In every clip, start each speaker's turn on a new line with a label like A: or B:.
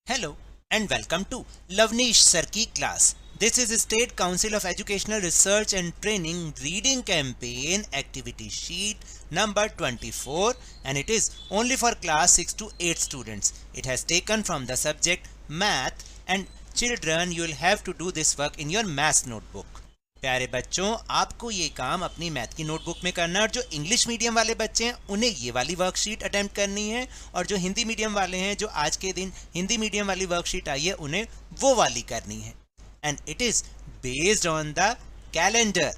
A: Hello and welcome to Lavnish Sir की class. This is State Council of Educational Research and Training Reading Campaign Activity Sheet number 24 and it is only for class 6 to 8 students. It has taken from the subject Math and children you will have to do this work in your math notebook. प्यारे बच्चों, आपको ये काम अपनी math की notebook में करना है और जो इंग्लिश मीडियम वाले बच्चे हैं उन्हें ये वाली वर्कशीट अटेम्प्ट करनी है और जो हिंदी मीडियम वाले हैं जो आज के दिन हिंदी मीडियम वाली वर्कशीट आई है उन्हें वो वाली करनी है. And it is based on the calendar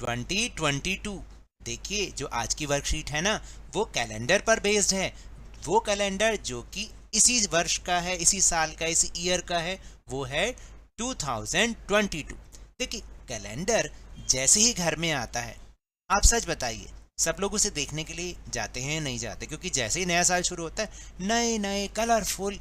A: 2022. देखिए जो आज की वर्कशीट है ना वो कैलेंडर पर बेस्ड है. वो कैलेंडर जो कि इसी वर्ष का है, इसी साल का, इसी ईयर का है, वो है 2022. देखिए कैलेंडर जैसे ही घर में आता है, आप सच बताइए सब लोग उसे देखने के लिए जाते हैं नहीं जाते? क्योंकि जैसे ही नया साल शुरू होता है नए नए कलरफुल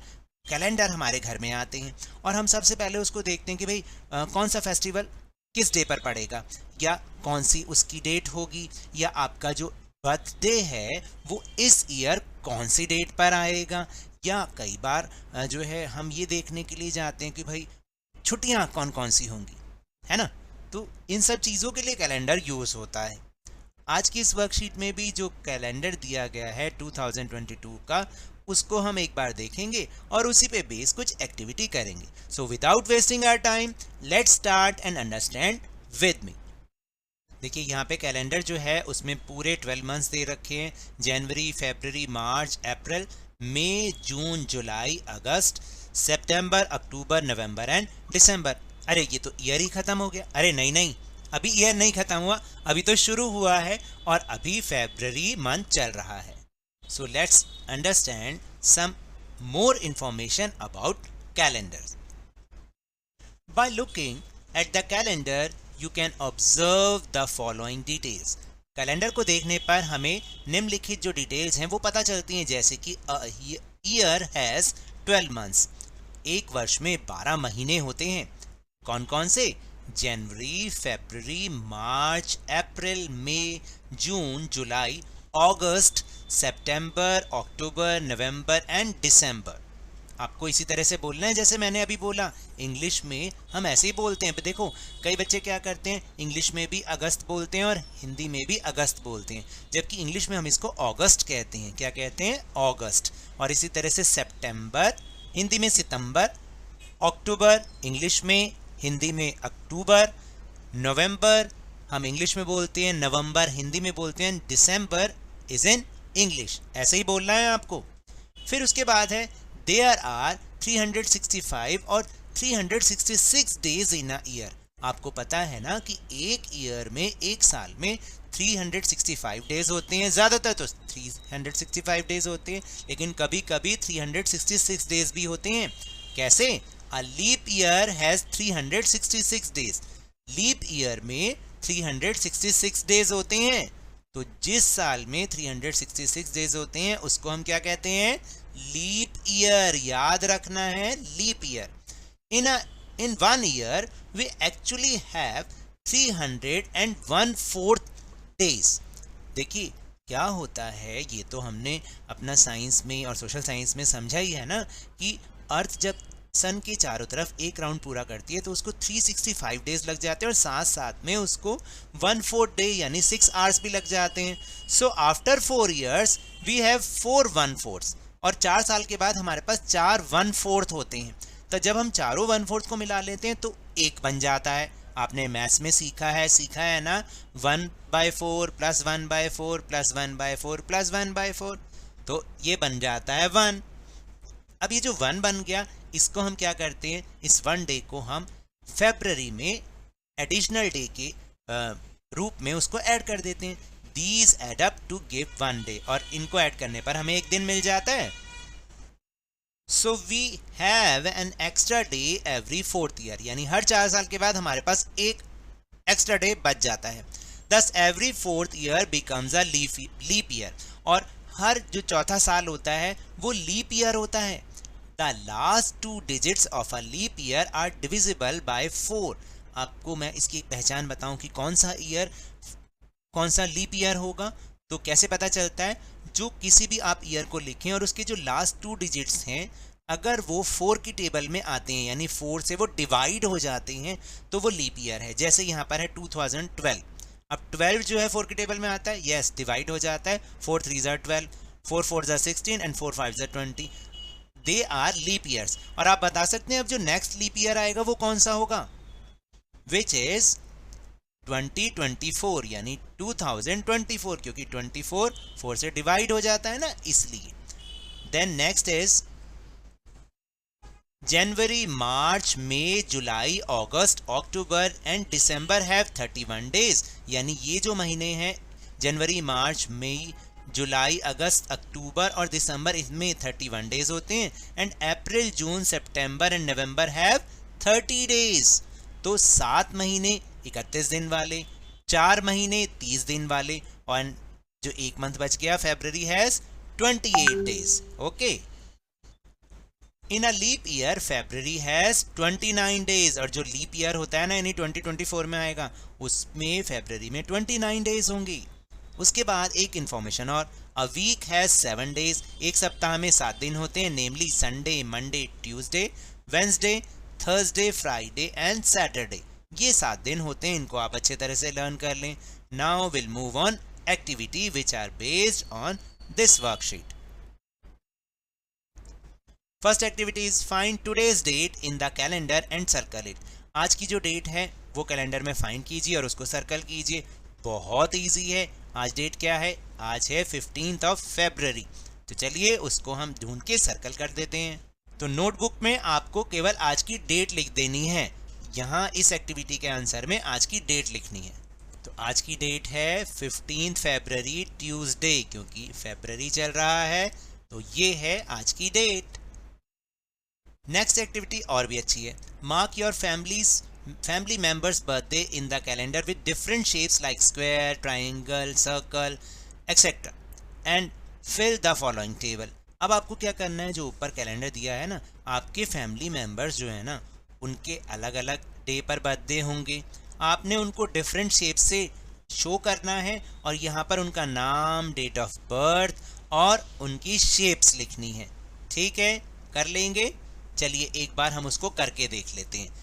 A: कैलेंडर हमारे घर में आते हैं और हम सबसे पहले उसको देखते हैं कि भाई कौन सा फेस्टिवल किस डे पर पड़ेगा या कौन सी उसकी डेट होगी या आपका जो बर्थडे है वो इस ईयर कौन सी डेट पर आएगा. या कई बार जो है हम ये देखने के लिए जाते हैं कि भाई छुट्टियां कौन कौन सी होंगी, है ना. तो इन सब चीज़ों के लिए कैलेंडर यूज़ होता है. आज की इस वर्कशीट में भी जो कैलेंडर दिया गया है 2022 का उसको हम एक बार देखेंगे और उसी पे बेस कुछ एक्टिविटी करेंगे. So without wasting our time let's start and understand with me. देखिए यहाँ पे कैलेंडर जो है उसमें पूरे 12 मंथ्स दे रखे हैं. जनवरी, फरवरी, मार्च, अप्रैल, मई, जून, जुलाई, अगस्त, सितंबर, अक्टूबर, नवंबर एंड दिसंबर. अरे ये तो ईयर ही खत्म हो गया. अरे नहीं, अभी ईयर नहीं खत्म हुआ, अभी तो शुरू हुआ है और अभी फरवरी मंथ चल रहा है. So let's understand some more information about calendars. By looking at the calendar you can observe the following details. Calendar को देखने पर हमें निम्नलिखित जो डिटेल्स हैं वो पता चलती हैं, जैसे कि ईयर हैज़ 12 मंथ्स. एक वर्ष में 12 महीने होते हैं. कौन कौन से? जनवरी, फरवरी, मार्च, अप्रैल, मई, जून, जुलाई, अगस्त, सितंबर, अक्टूबर, नवंबर एंड दिसंबर. आपको इसी तरह से बोलना है जैसे मैंने अभी बोला. इंग्लिश में हम ऐसे ही बोलते हैं. देखो कई बच्चे क्या करते हैं, इंग्लिश में भी अगस्त बोलते हैं और हिंदी में भी अगस्त बोलते हैं, जबकि इंग्लिश में हम इसको अगस्त कहते हैं. क्या कहते हैं? अगस्त. और इसी तरह से सितंबर हिंदी में सितंबर, अक्टूबर इंग्लिश में, हिंदी में अक्टूबर, नवंबर हम इंग्लिश में बोलते हैं, नवंबर हिंदी में बोलते हैं, दिसंबर इज इन इंग्लिश. ऐसे ही बोलना है आपको. फिर उसके बाद है देयर आर 365 और 366 डेज इन अ ईयर. आपको पता है ना कि एक ईयर में, एक साल में 365 डेज होते हैं. ज़्यादातर तो 365 डेज होते हैं, लेकिन कभी कभी 366 डेज भी होते हैं. कैसे? A leap year has 366 days. Leap year में 366 डेज होते हैं. तो जिस साल में 366 डेज होते हैं उसको हम क्या कहते हैं? Leap year. याद रखना है, leap year. in one year we actually have 301/4 days. देखिए क्या होता है, ये तो हमने अपना साइंस में और सोशल साइंस में समझा ही है ना कि अर्थ जब सन के चारों तरफ एक राउंड पूरा करती है तो उसको 365 डेज लग जाते हैं और साथ साथ में उसको 1/4 डे यानी 6 आवर्स भी लग जाते हैं. So after 4 years we have 4 1/4 और 4 साल के बाद हमारे पास 4 1/4 होते हैं. तो जब हम चारों 1/4 को मिला लेते हैं तो एक बन जाता है. आपने मैथ्स में सीखा है ना, 1/4 प्लस 1/4 प्लस 1/4 प्लस 1/4, तो ये बन जाता है 1. अब ये जो 1 बन गया इसको हम क्या करते हैं, इस 1 डे को हम फरवरी में एडिशनल डे के रूप में उसको ऐड कर देते हैं. These add up to give 1 day और इनको ऐड करने पर हमें एक दिन मिल जाता है. So we have an extra day every 4th year, यानी हर 4 साल के बाद हमारे पास एक एक्स्ट्रा डे बच जाता है. Thus every 4th year becomes a leap year और हर जो चौथा साल होता है वो लीप ईयर होता है. The last 2 digits of a leap year are divisible by 4. आपको मैं इसकी एक पहचान बताऊं कि कौन सा ईयर, कौन सा लीप ईयर होगा. तो कैसे पता चलता है? जो किसी भी आप ईयर को लिखें और उसके जो लास्ट 2 डिजिट्स हैं अगर वो 4 की टेबल में आते हैं यानी 4 से वो डिवाइड हो जाते हैं तो वो लीप ईयर है। जैसे यहाँ पर है 2012, अब 12 जो है 4 की टेबल में आता है, यस डिवाइड हो जाता है, 4 3 ज़ा 12, 4 4 ज़ा 16 एंड 4 5 ज़ा 20, दे आर लीप ईयर्स। और आप बता सकते हैं अब जो नेक्स्ट लीप ईयर आएगा वो कौन सा होगा, विच इज 2024 यानी 2024, क्योंकि 24 4 से डिवाइड हो जाता है ना, इसलिए। Then next is January, March, May, July, August, October and December have 31 days, यानी ये जो महीने हैं जनवरी, मार्च, मई, जुलाई, अगस्त, अक्टूबर और दिसंबर, इसमें 31 डेज होते हैं। And April, June, September and November have 30 days. तो 7 महीने 31 दिन वाले, 4 महीने 30 दिन वाले, और जो एक मंथ बच गया February has 28 days. Okay, in a leap year February has 29 days, और जो लीप ईयर होता है ना यानी 2024 में आएगा उसमें फरवरी में 29 डेज होंगी। उसके बाद एक इंफॉर्मेशन और, अ वीक हैज 7 डेज, एक सप्ताह में 7 दिन होते हैं, namely Sunday, Monday, Tuesday, Wednesday, Thursday, Friday and Saturday. ये 7 दिन होते हैं, इनको आप अच्छे तरह से लर्न कर लें। Now will move on activity which are based on this worksheet. First activity is find today's date in the calendar and circle it. आज की जो डेट है वो कैलेंडर में फाइंड कीजिए और उसको सर्कल कीजिए। बहुत इजी है। आज डेट क्या है, आज है 15 फरवरी। तो चलिए उसको हम ढूंढ के सर्कल कर देते हैं। तो नोटबुक में आपको केवल आज की डेट लिख देनी है। यहाँ इस एक्टिविटी के आंसर में आज की डेट लिखनी है। तो आज की डेट है 15 फरवरी ट्यूसडे, क्योंकि फरवरी चल रहा है तो ये है आज की डेट। नेक्स्ट एक्टिविटी और भी अच्छी है। Mark your family members birthday in the calendar with different shapes like square, triangle, circle etcetera and fill the following table. अब आपको क्या करना है, जो ऊपर कैलेंडर दिया है ना, आपके फैमिली मेंबर्स जो है ना उनके अलग अलग डे पर बर्थडे होंगे, आपने उनको डिफरेंट शेप से शो करना है और यहाँ पर उनका नाम, डेट ऑफ बर्थ और उनकी शेप्स लिखनी है। ठीक है, कर लेंगे। चलिए एक बार हम उसको करके देख लेते हैं।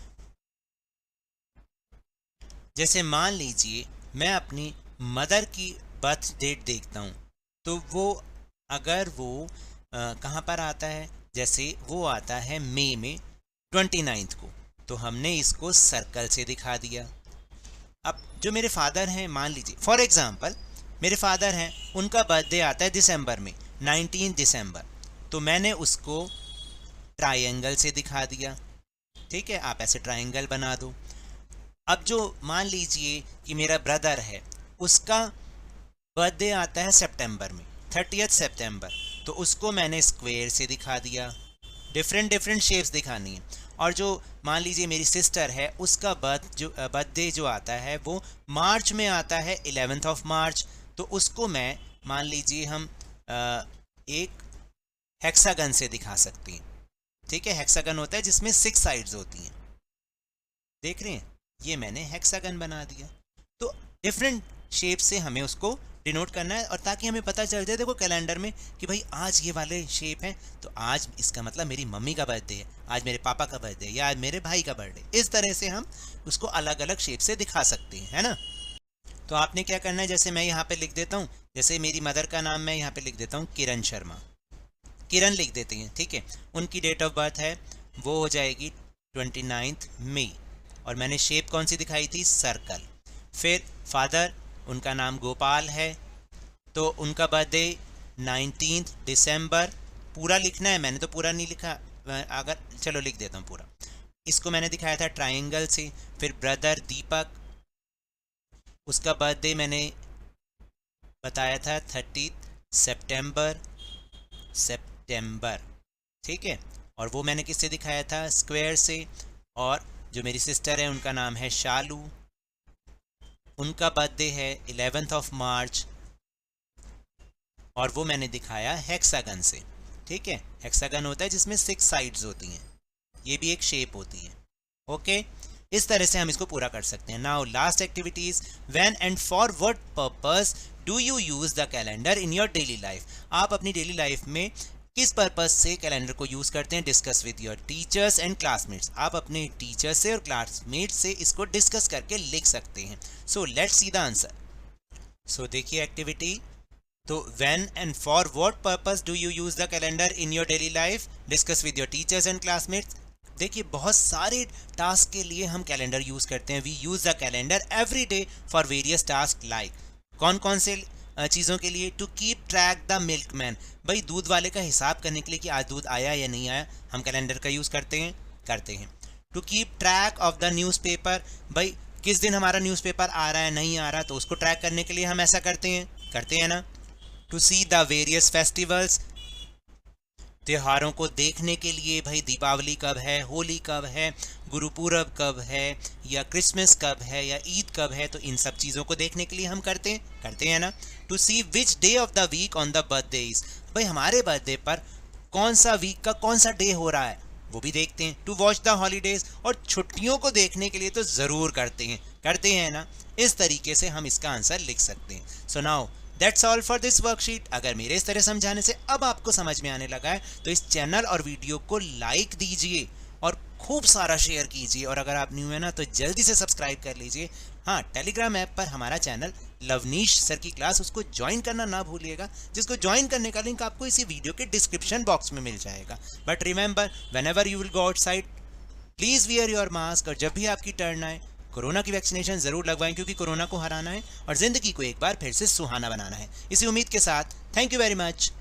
A: जैसे मान लीजिए मैं अपनी मदर की बर्थ डेट देखता हूँ, तो वो अगर वो कहाँ पर आता है, जैसे वो आता है मई में 29 को, तो हमने इसको सर्कल से दिखा दिया। अब जो मेरे फादर हैं, मान लीजिए फॉर एग्जांपल मेरे फादर हैं, उनका बर्थडे आता है दिसंबर में 19 दिसंबर, तो मैंने उसको ट्रायंगल से दिखा दिया। ठीक है, आप ऐसे ट्रायंगल बना दो। अब जो मान लीजिए कि मेरा ब्रदर है, उसका बर्थडे आता है सितंबर में 30 सितंबर, तो उसको मैंने स्क्वायर से दिखा दिया। डिफरेंट शेप्स दिखानी है। और जो मान लीजिए मेरी सिस्टर है, उसका बर्थडे जो आता है वो मार्च में आता है 11 मार्च, तो उसको मैं मान लीजिए हम एक हेक्सागन से दिखा सकते हैं। ठीक है, हेक्सागन होता है जिसमें 6 साइड्स होती हैं, देख रहे हैं, ये मैंने हेक्सागन बना दिया। तो डिफरेंट शेप से हमें उसको डिनोट करना है, और ताकि हमें पता चल जाए देखो कैलेंडर में कि भाई आज ये वाले शेप हैं, तो आज इसका मतलब मेरी मम्मी का बर्थडे है, आज मेरे पापा का बर्थडे है, या आज मेरे भाई का बर्थडे। इस तरह से हम उसको अलग अलग शेप से दिखा सकते हैं, है ना। तो आपने क्या करना है, जैसे मैं यहाँ पे लिख देता हूँ, जैसे मेरी मदर का नाम मैं यहाँ पे लिख देता हूँ किरण शर्मा, किरण लिख देते हैं। ठीक है, उनकी डेट ऑफ बर्थ है वो हो जाएगी 29 मई, और मैंने शेप कौन सी दिखाई थी, सर्कल। फिर फादर, उनका नाम गोपाल है, तो उनका बर्थडे 19 दिसंबर। पूरा लिखना है, मैंने तो पूरा नहीं लिखा, अगर चलो लिख देता हूँ पूरा। इसको मैंने दिखाया था ट्रायंगल से। फिर ब्रदर दीपक, उसका बर्थडे मैंने बताया था 30 सितंबर। ठीक है, और वो मैंने किससे दिखाया था, स्क्वायर से। और जो मेरी सिस्टर है उनका नाम है शालू, उनका बर्थडे है 11 मार्च, और वो मैंने दिखाया हेक्सागन से। ठीक है, हेक्सागन होता है जिसमें 6 साइड्स होती हैं, ये भी एक शेप होती है। ओके, इस तरह से हम इसको पूरा कर सकते हैं। Now last activities, when and for what purpose do you use the calendar in your daily life. आप अपनी डेली लाइफ में किस पर्पस से कैलेंडर को यूज करते हैं? Discuss with your teachers and classmates. आप अपने टीचर से और क्लासमेट से इसको डिस्कस करके लिख सकते हैं। So let's see the answer. So देखिए एक्टिविटी, तो when and for what purpose do you use the calendar in your daily life? Discuss with your teachers and classmates. देखिए बहुत सारे टास्क के लिए हम कैलेंडर यूज करते हैं। We use the calendar every day for various task. Like कौन कौन से चीज़ों के लिए? To keep track the milkman, भाई दूध वाले का हिसाब करने के लिए कि आज दूध आया या नहीं आया, हम कैलेंडर का यूज़ करते हैं। To keep track of the newspaper, भाई किस दिन हमारा न्यूज़पेपर आ रहा है नहीं आ रहा, तो उसको ट्रैक करने के लिए हम ऐसा करते हैं ना। To see the various festivals, त्योहारों को देखने के लिए, भाई दीपावली कब है, होली कब है, गुरुपूरब कब है, या क्रिसमस कब है, या ईद कब है, तो इन सब चीज़ों को देखने के लिए हम करते हैं ना। To see which day of the week on the birthdays, भाई हमारे बर्थडे पर कौन सा वीक का कौन सा डे हो रहा है वो भी देखते हैं। टू वॉच द हॉलीडेज, और छुट्टियों को देखने के लिए तो ज़रूर करते हैं ना। इस तरीके से हम इसका आंसर लिख सकते हैं। So now that's all for this worksheet. अगर मेरे इस तरह समझाने से अब आपको समझ में आने लगा है तो इस चैनल और वीडियो को लाइक दीजिए और खूब सारा शेयर कीजिए, और अगर आप न्यू है ना तो जल्दी से सब्सक्राइब कर लीजिए। हाँ, टेलीग्राम ऐप पर हमारा चैनल लवनीश सर की क्लास, उसको ज्वाइन करना ना भूलिएगा, जिसको ज्वाइन करने का लिंक आपको इसी वीडियो के डिस्क्रिप्शन बॉक्स में मिल जाएगा। But remember, whenever you will go outside, please wear your mask, और जब भी आपकी टर्न आए कोरोना की वैक्सीनेशन ज़रूर लगवाएं, क्योंकि कोरोना को हराना है और ज़िंदगी को एक बार फिर से सुहाना बनाना है। इसी उम्मीद के साथ थैंक यू वेरी मच।